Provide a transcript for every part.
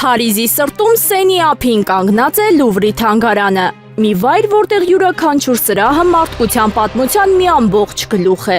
Փարիզի սրտում Սենի ափին կանգնած է Լուվրի թանգարանը։ Մի վայր, որտեղ յուրաքանչյուր սրահը մարդկության պատմության մի ամբողջ գլուխ է։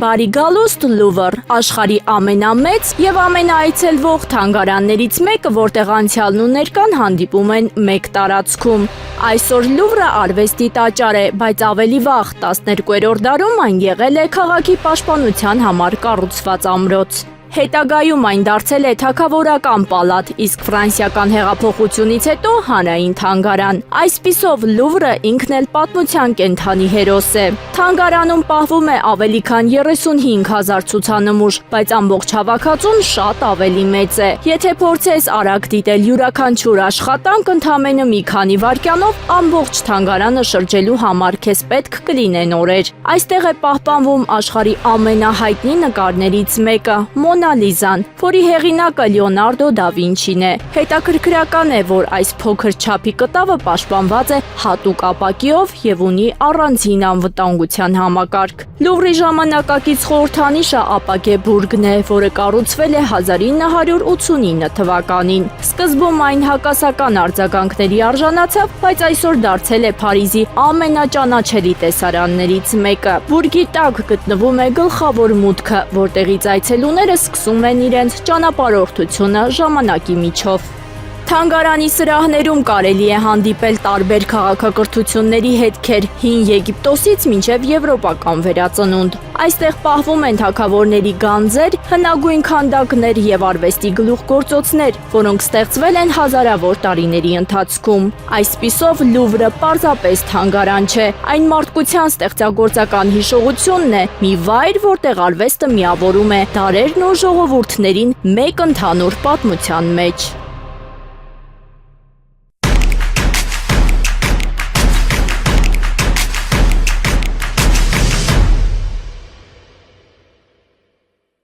Բարի գալուստ Լուվր, աշխարհի ամենամեծ եւ ամենաայցելվող թանգարաններից մեկը, որտեղ անցյալն ու ներկան հանդիպում են մեկ տարածքում։ Այսօր Լուվրը արվեստի տաճար է, բայց ավելի վաղ 12-րդ դարում այն եղել է քաղաքի պաշտպանության համար կառուցված ամրոց։ Հետագայում այն դարձել է թագավորական պալատ, իսկ ֆրանսիական հեղափոխությունից հետո հանրային թանգարան։ Այսպիսով Լուվրը ինքն էլ պատմության կենդանի հերոս է։ Թանգարանում պահվում է ավելի քան 35,000 ցուցանմուշ, բայց ամբողջ հավաքածուն շատ ավելի մեծ է։ Եթե փորձես արագ դիտել յուրաքանչյուր աշխատանք, ընդամենը մի քանի վայրկյանով ամբողջ թանգարանը շրջելու համար քեզ պետք կլինեն օրեր։ Այստեղ է պահպանվում աշխարհի ամենահայտնի նկարներից մեկը՝ Մոնա Լիզան, որի հեղինակը Լեոնարդո դա Վինչին է։ Հետաքրքրական է, որ այս փոքր չափի կտավը պաշտպանված է հատուկ ապակիով եւ ունի առանձին անվտանգության համակարգ։ Լուվրի ժամանակակից խորհրդանիշը ապակե բուրգն է, որը կառուցվել է 1989 թվականին։ Սկզբում այն հակասական արձագանքների արժանացավ, բայց այսօր դարձել է Փարիզի ամենաճանաչելի տեսարաններից մեկը։ Բուրգի տակ գտնվում է գլխավոր մուտքը, որտեղից այցելուները սկսում են իրենց ճանապարհորդությունը ժամանակի միջով։ Թանգարանի սրահներում կարելի է հանդիպել տարբեր քաղաքակրթությունների հետքեր՝ հին Եգիպտոսից մինչև եվրոպական վերածնունդ։ Այստեղ պահվում են թագավորների գանձեր, հնագույն քանդակներ եւ արվեստի գլուխգործոցներ, որոնք ստեղծվել են հազարավոր տարիների ընթացքում։ Այսպիսով Լուվրը պարզապես թանգարան չէ, այն մարդկության ստեղծագործական հիշողությունն է, մի վայր, որտեղ արվեստը միավորում է դարերն ու ժողովուրդներին մեկ ընդհանուր պատմության մեջ։